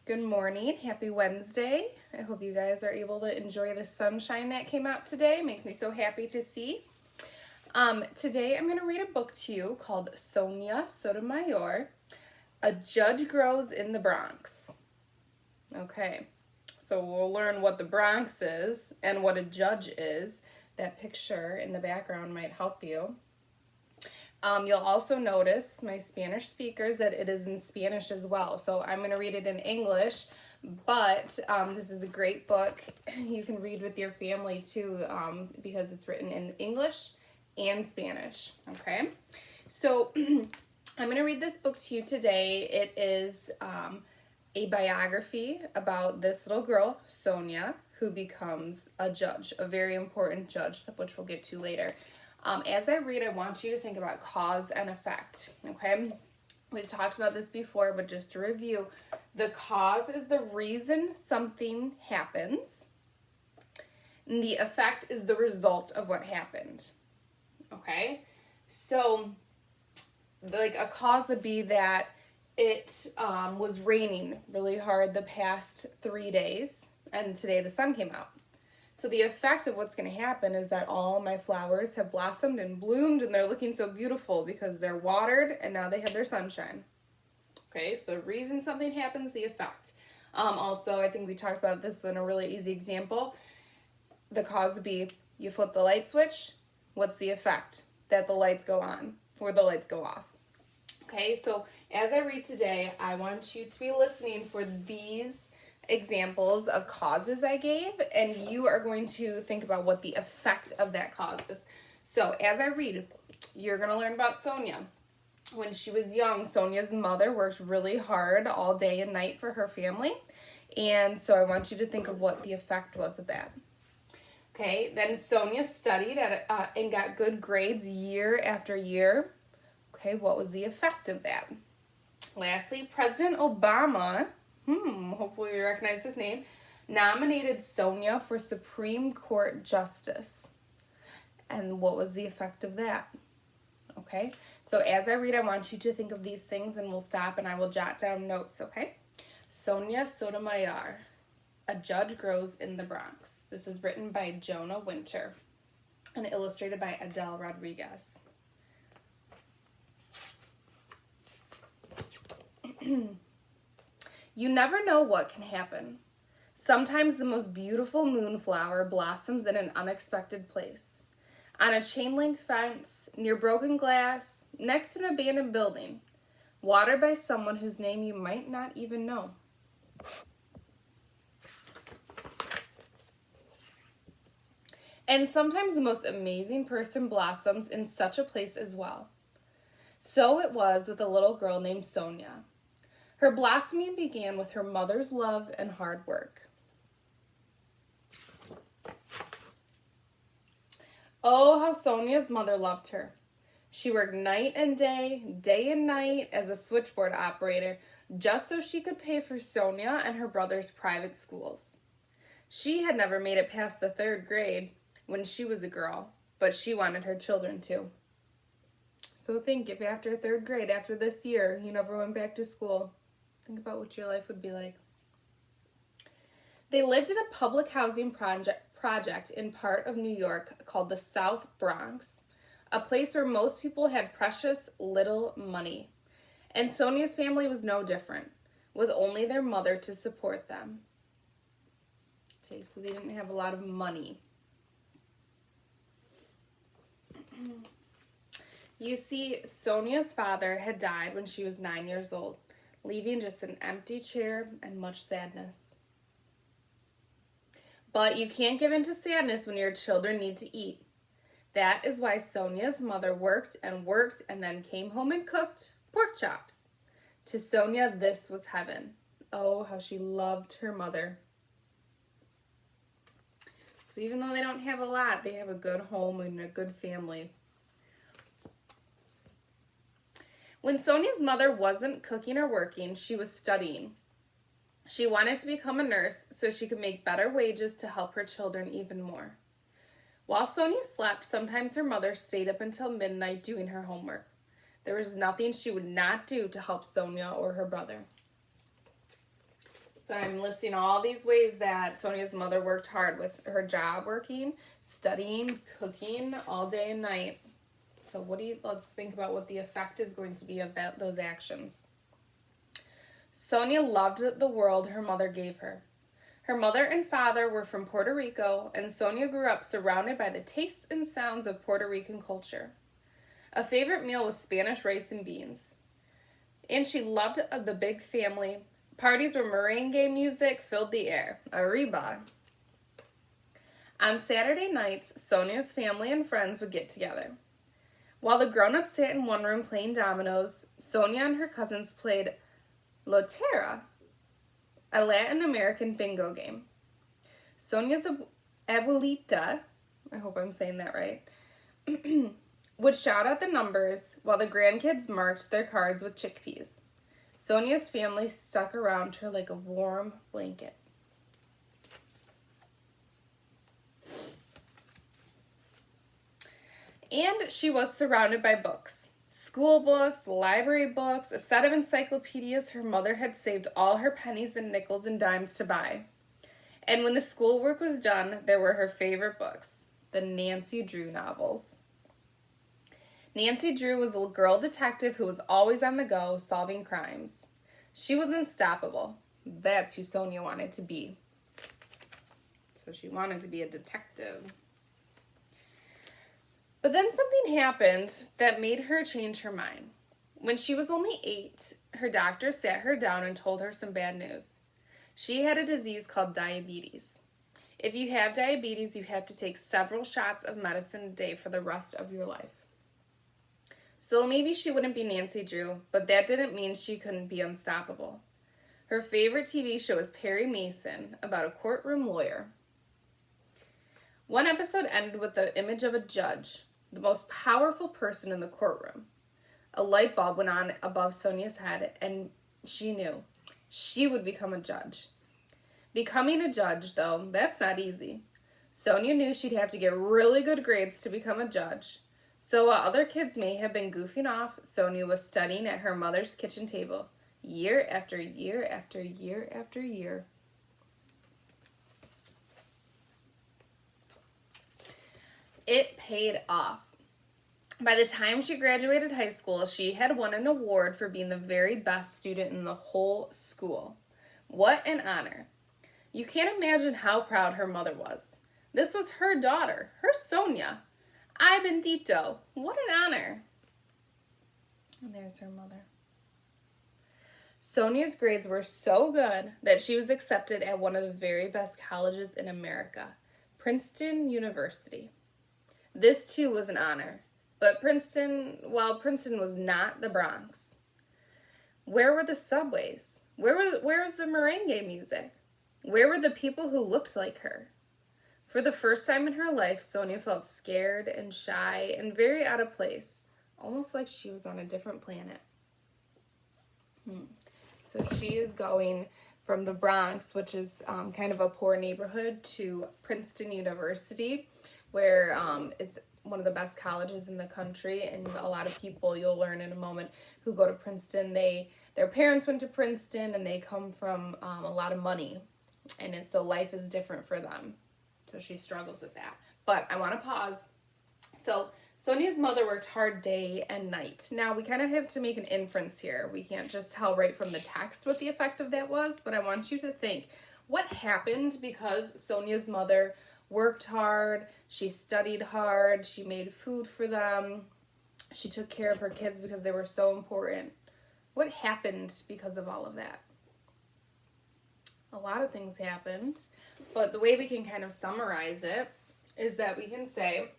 Good morning. Happy Wednesday. I hope you guys are able to enjoy the sunshine that came out today. Makes me so happy to see. Today I'm going to read a book to you called Sonia Sotomayor, A Judge Grows in the Bronx. Okay, so we'll learn what the Bronx is and what a judge is. That picture in the background might help you. You'll also notice my Spanish speakers that it is in Spanish as well. So I'm going to read it in English, but this is a great book. You can read with your family too because it's written in English and Spanish. Okay, so I'm going to read this book to you today. It is a biography about this little girl, Sonia, who becomes a judge, a very important judge, which we'll get to later. As I read, I want you to think about cause and effect, okay? We've talked about this before, but just to review, the cause is the reason something happens, and the effect is the result of what happened, okay? So, like, a cause would be that it was raining really hard the past 3 days, and today the sun came out. So the effect of what's going to happen is that all my flowers have blossomed and bloomed and they're looking so beautiful because they're watered and now they have their sunshine. Okay, so the reason something happens, the effect. Also, I think we talked about this in a really easy example. The cause would be you flip the light switch. What's the effect? That the lights go on or the lights go off. Okay, so as I read today, I want you to be listening for these examples of causes I gave, and you are going to think about what the effect of that cause is. So as I read, you're going to learn about Sonia. When she was young, Sonia's mother worked really hard all day and night for her family, and so I want you to think of what the effect was of that. Okay, then Sonia studied and got good grades year after year. Okay, what was the effect of that? Lastly, President Obama, hopefully you recognize his name, nominated Sonia for Supreme Court Justice. And what was the effect of that? Okay, so as I read, I want you to think of these things and we'll stop and I will jot down notes, okay? Sonia Sotomayor, A Judge Grows in the Bronx. This is written by Jonah Winter and illustrated by Adele Rodriguez. You never know what can happen. Sometimes the most beautiful moonflower blossoms in an unexpected place. On a chain link fence, near broken glass, next to an abandoned building, watered by someone whose name you might not even know. And sometimes the most amazing person blossoms in such a place as well. So it was with a little girl named Sonia. Her blossoming began with her mother's love and hard work. Oh, how Sonia's mother loved her. She worked night and day and night as a switchboard operator, just so she could pay for Sonia and her brother's private schools. She had never made it past the 3rd grade when she was a girl, but she wanted her children to. So think, if after 3rd grade, after this year, you never went back to school, think about what your life would be like. They lived in a public housing project in part of New York called the South Bronx, a place where most people had precious little money. And Sonia's family was no different, with only their mother to support them. Okay, so they didn't have a lot of money. You see, Sonia's father had died when she was 9 years old, leaving just an empty chair and much sadness. But you can't give in to sadness when your children need to eat. That is why Sonia's mother worked and then came home and cooked pork chops. To Sonia, this was heaven. Oh, how she loved her mother. So even though they don't have a lot, they have a good home and a good family. When Sonia's mother wasn't cooking or working, she was studying. She wanted to become a nurse so she could make better wages to help her children even more. While Sonia slept, sometimes her mother stayed up until midnight doing her homework. There was nothing she would not do to help Sonia or her brother. So I'm listing all these ways that Sonia's mother worked hard with her job, working, studying, cooking all day and night. So let's think about what the effect is going to be of those actions. Sonia loved the world her mother gave her. Her mother and father were from Puerto Rico, and Sonia grew up surrounded by the tastes and sounds of Puerto Rican culture. A favorite meal was Spanish rice and beans. And she loved the big family. Parties where merengue music filled the air. Arriba. On Saturday nights, Sonia's family and friends would get together. While the grown-ups sat in one room playing dominoes, Sonia and her cousins played Lotera, a Latin American bingo game. Sonia's abuelita, I hope I'm saying that right, would shout out the numbers while the grandkids marked their cards with chickpeas. Sonia's family stuck around her like a warm blanket. And she was surrounded by books. School books, library books, a set of encyclopedias her mother had saved all her pennies and nickels and dimes to buy. And when the schoolwork was done, there were her favorite books, the Nancy Drew novels. Nancy Drew was a girl detective who was always on the go, solving crimes. She was unstoppable. That's who Sonia wanted to be. So she wanted to be a detective. But then something happened that made her change her mind. When she was only 8, her doctor sat her down and told her some bad news. She had a disease called diabetes. If you have diabetes, you have to take several shots of medicine a day for the rest of your life. So maybe she wouldn't be Nancy Drew, but that didn't mean she couldn't be unstoppable. Her favorite TV show is Perry Mason, about a courtroom lawyer. One episode ended with the image of a judge, the most powerful person in the courtroom. A light bulb went on above Sonia's head, and she knew she would become a judge. Becoming a judge, though, that's not easy. Sonia knew she'd have to get really good grades to become a judge. So while other kids may have been goofing off, Sonia was studying at her mother's kitchen table, year after year after year after year. It paid off. By the time she graduated high school, she had won an award for being the very best student in the whole school. What an honor. You can't imagine how proud her mother was. This was her daughter, her Sonia. Ay bendito. What an honor. And there's her mother. Sonia's grades were so good that she was accepted at one of the very best colleges in America, Princeton University. This too was an honor, but Princeton was not the Bronx. Where were the subways? Where was the merengue music? Where were the people who looked like her? For the first time in her life, Sonia felt scared and shy and very out of place, almost like she was on a different planet. So she is going from the Bronx, which is kind of a poor neighborhood, to Princeton University, where it's one of the best colleges in the country, and a lot of people, you'll learn in a moment, who go to Princeton, their parents went to Princeton, and they come from a lot of money, and so life is different for them. So she struggles with that. But I want to pause. So Sonia's mother worked hard day and night. Now, we kind of have to make an inference here. We can't just tell right from the text what the effect of that was, but I want you to think, what happened because Sonia's mother worked hard, she studied hard, she made food for them, she took care of her kids because they were so important. What happened because of all of that? A lot of things happened, but the way we can kind of summarize it is that we can say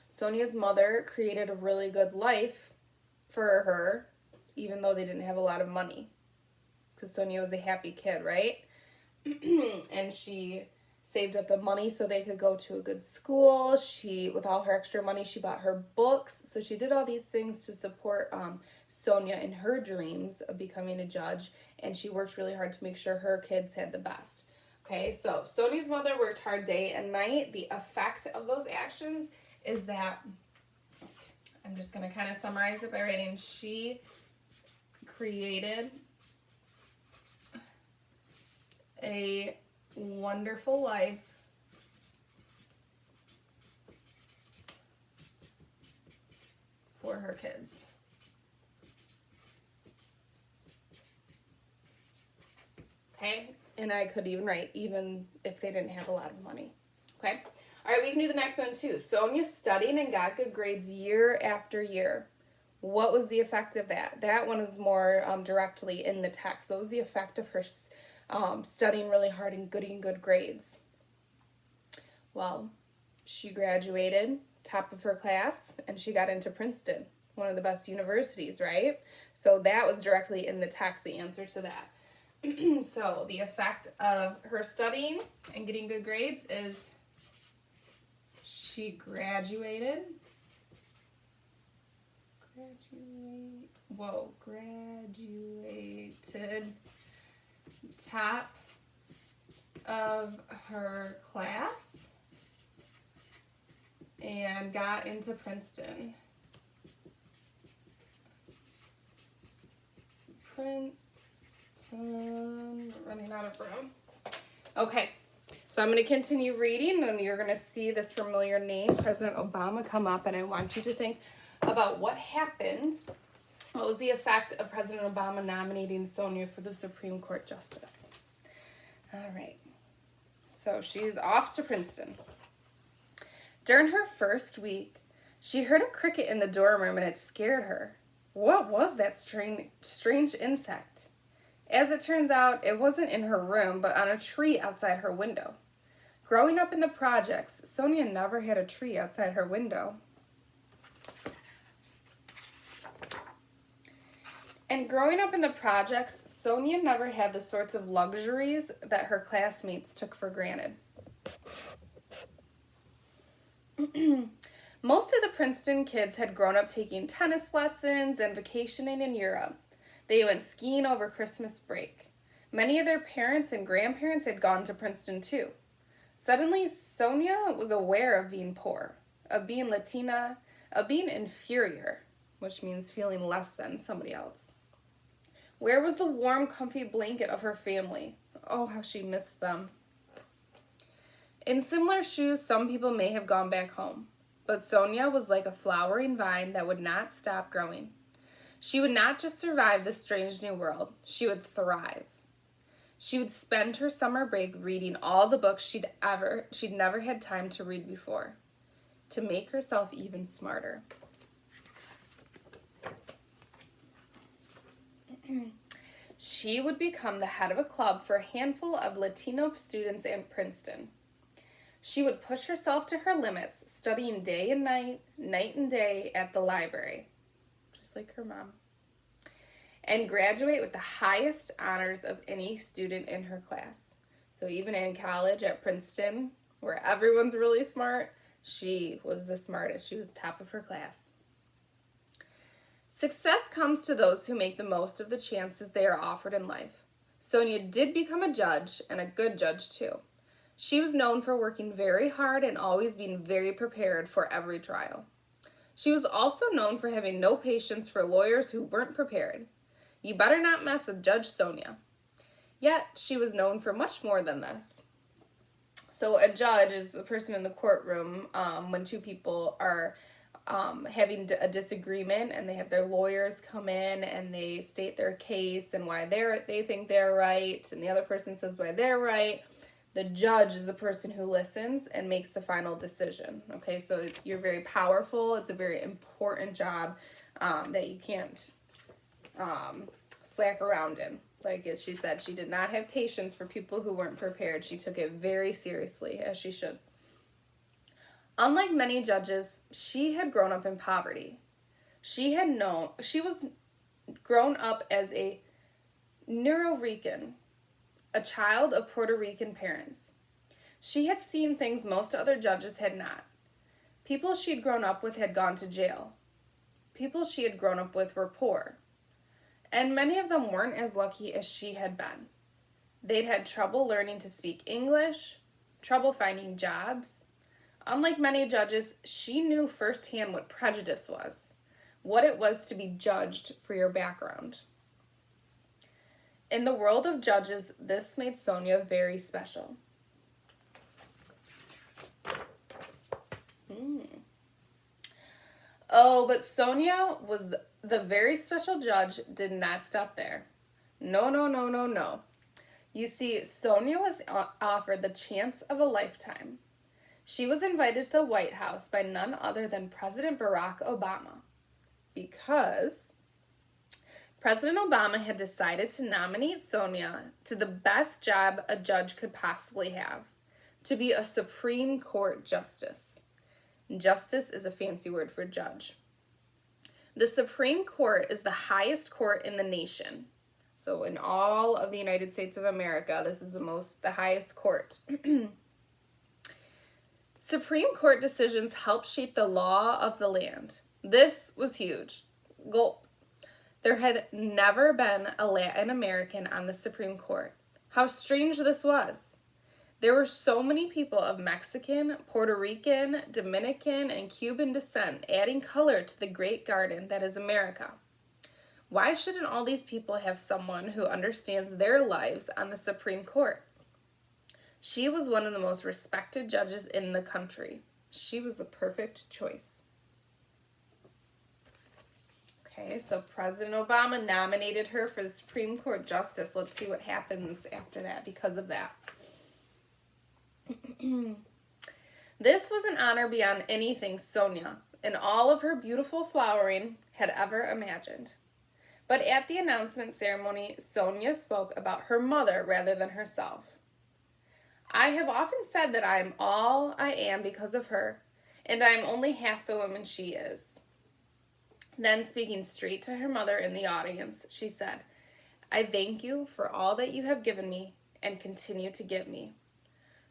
Sonia's mother created a really good life for her, even though they didn't have a lot of money, because Sonia was a happy kid, right? And she saved up the money so they could go to a good school. With all her extra money, she bought her books. So she did all these things to support Sonia in her dreams of becoming a judge, and she worked really hard to make sure her kids had the best. Okay, so Sonia's mother worked hard day and night. The effect of those actions is that, I'm just going to kind of summarize it by writing, she created a wonderful life for her kids. Okay, and I could even write even if they didn't have a lot of money. Okay, all right, we can do the next one too. Sonia studied and got good grades year after year. What was the effect of that? That one is more directly in the text. What was the effect of her studying really hard and getting good grades? Well, she graduated, top of her class, and she got into Princeton, one of the best universities, right? So that was directly in the text, the answer to that. So the effect of her studying and getting good grades is she graduated top of her class and got into Princeton. Running out of room. Okay, so I'm going to continue reading, and you're going to see this familiar name, President Obama, come up, and I want you to think about what happened. What was the effect of President Obama nominating Sonia for the Supreme Court Justice? All right, so she's off to Princeton. During her first week, she heard a cricket in the dorm room, and it scared her. What was that strange insect? As it turns out, it wasn't in her room, but on a tree outside her window. Growing up in the projects, Sonia never had a tree outside her window. And growing up in the projects, Sonia never had the sorts of luxuries that her classmates took for granted. Most of the Princeton kids had grown up taking tennis lessons and vacationing in Europe. They went skiing over Christmas break. Many of their parents and grandparents had gone to Princeton too. Suddenly, Sonia was aware of being poor, of being Latina, of being inferior, which means feeling less than somebody else. Where was the warm, comfy blanket of her family? Oh, how she missed them. In similar shoes, some people may have gone back home, but Sonia was like a flowering vine that would not stop growing. She would not just survive this strange new world, she would thrive. She would spend her summer break reading all the books she'd never had time to read before, to make herself even smarter. She would become the head of a club for a handful of Latino students in Princeton. She would push herself to her limits, studying day and night, night and day at the library, just like her mom, and graduate with the highest honors of any student in her class. So even in college at Princeton, where everyone's really smart, she was the smartest. She was top of her class. Success comes to those who make the most of the chances they are offered in life. Sonia did become a judge, and a good judge too. She was known for working very hard and always being very prepared for every trial. She was also known for having no patience for lawyers who weren't prepared. You better not mess with Judge Sonia. Yet, she was known for much more than this. So a judge is the person in the courtroom when two people are having a disagreement, and they have their lawyers come in and they state their case and why they think they're right, and the other person says why they're right. The judge is the person who listens and makes the final decision. Okay, so you're very powerful. It's a very important job that you can't slack around in. Like as she said, she did not have patience for people who weren't prepared. She took it very seriously, as she should. Unlike many judges, she had grown up in poverty. She was grown up as a Nuyorican, a child of Puerto Rican parents. She had seen things most other judges had not. People she'd grown up with had gone to jail. People she had grown up with were poor. And many of them weren't as lucky as she had been. They'd had trouble learning to speak English, trouble finding jobs. Unlike many judges, she knew firsthand what prejudice was, what it was to be judged for your background. In the world of judges, this made Sonia very special. Oh, but Sonia was the very special judge did not stop there. No, no, no, no, no. You see, Sonia was offered the chance of a lifetime. She was invited to the White House by none other than President Barack Obama because President Obama had decided to nominate Sonia to the best job a judge could possibly have, to be a Supreme Court justice. Justice is a fancy word for judge. The Supreme Court is the highest court in the nation. So in all of the United States of America, this is the highest court. Supreme Court decisions help shape the law of the land. This was huge. There had never been a Latin American on the Supreme Court. How strange this was. There were so many people of Mexican, Puerto Rican, Dominican, and Cuban descent, adding color to the great garden that is America. Why shouldn't all these people have someone who understands their lives on the Supreme Court? She was one of the most respected judges in the country. She was the perfect choice. Okay, so President Obama nominated her for the Supreme Court justice. Let's see what happens after that because of that. This was an honor beyond anything Sonia, in all of her beautiful flowering, had ever imagined. But at the announcement ceremony, Sonia spoke about her mother rather than herself. I have often said that I am all I am because of her, and I am only half the woman she is. Then, speaking straight to her mother in the audience, she said, I thank you for all that you have given me and continue to give me.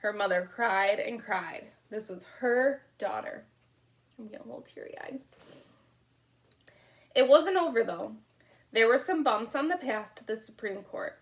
Her mother cried and cried. This was her daughter. I'm getting a little teary-eyed. It wasn't over, though. There were some bumps on the path to the Supreme Court.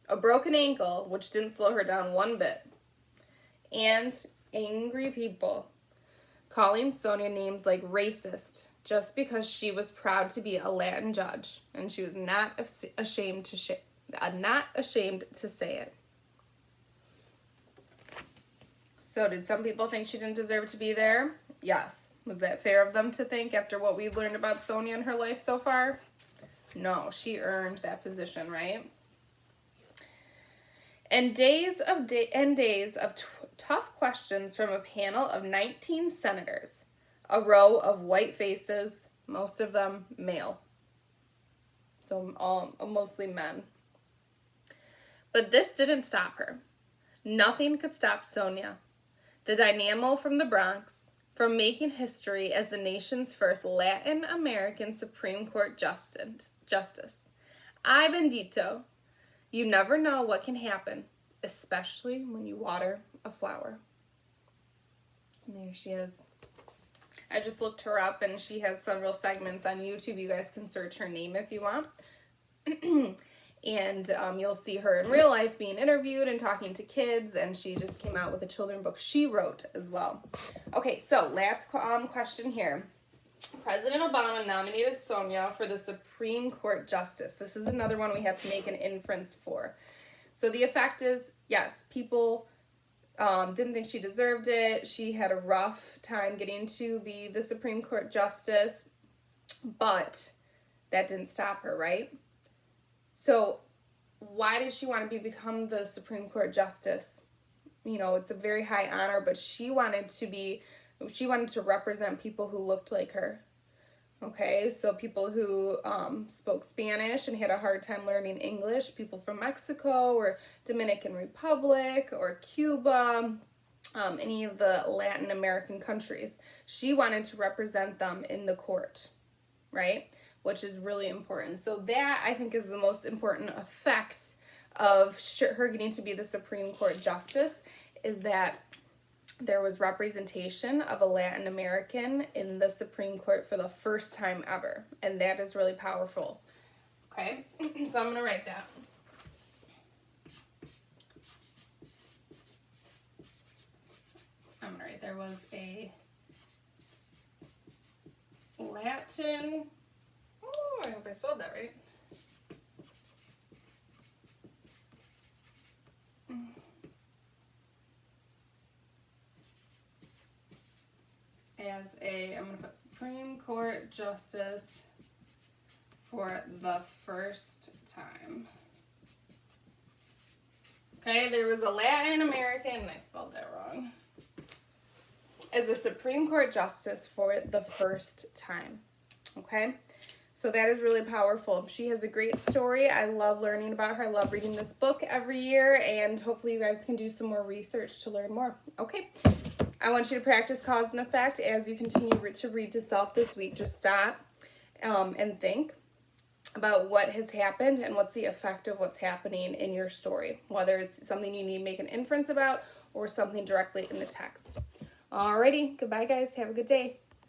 A broken ankle, which didn't slow her down one bit. And angry people calling Sonia names like racist just because she was proud to be a Latin judge. And she was not ashamed to say it. So did some people think she didn't deserve to be there? Yes. Was that fair of them to think after what we've learned about Sonia and her life so far? No, she earned that position, right? And days of tough questions from a panel of 19 senators, a row of white faces, most of them male. So mostly men. But this didn't stop her. Nothing could stop Sonia, the dynamo from the Bronx, from making history as the nation's first Latin American Supreme Court justice. Ay bendito. You never know what can happen, especially when you water a flower. And there she is. I just looked her up and she has several segments on YouTube. You guys can search her name if you want. And you'll see her in real life being interviewed and talking to kids, and she just came out with a children's book she wrote as well. Okay, so last question here. President Obama nominated Sonia for the Supreme Court justice. This is another one we have to make an inference for. So the effect is, yes, people didn't think she deserved it. She had a rough time getting to be the Supreme Court justice, but that didn't stop her, right? So why did she want to become the Supreme Court justice? You know, it's a very high honor, but she wanted to represent people who looked like her. Okay, so people who spoke Spanish and had a hard time learning English, people from Mexico or Dominican Republic or Cuba, any of the Latin American countries. She wanted to represent them in the court, right? Which is really important. So that, I think, is the most important effect of her getting to be the Supreme Court justice, is that there was representation of a Latin American in the Supreme Court for the first time ever. And that is really powerful. Okay, so I'm going to write that. I'm going to write there was a Latin... Oh, I hope I spelled that right. as I'm going to put Supreme Court Justice for the first time. Okay, there was a Latin American, and I spelled that wrong, as a Supreme Court Justice for the first time. Okay, so that is really powerful. She has a great story. I love learning about her. I love reading this book every year, and hopefully you guys can do some more research to learn more. Okay, I want you to practice cause and effect as you continue to read to self this week. Just stop and think about what has happened and what's the effect of what's happening in your story, whether it's something you need to make an inference about or something directly in the text. Alrighty, goodbye guys, have a good day.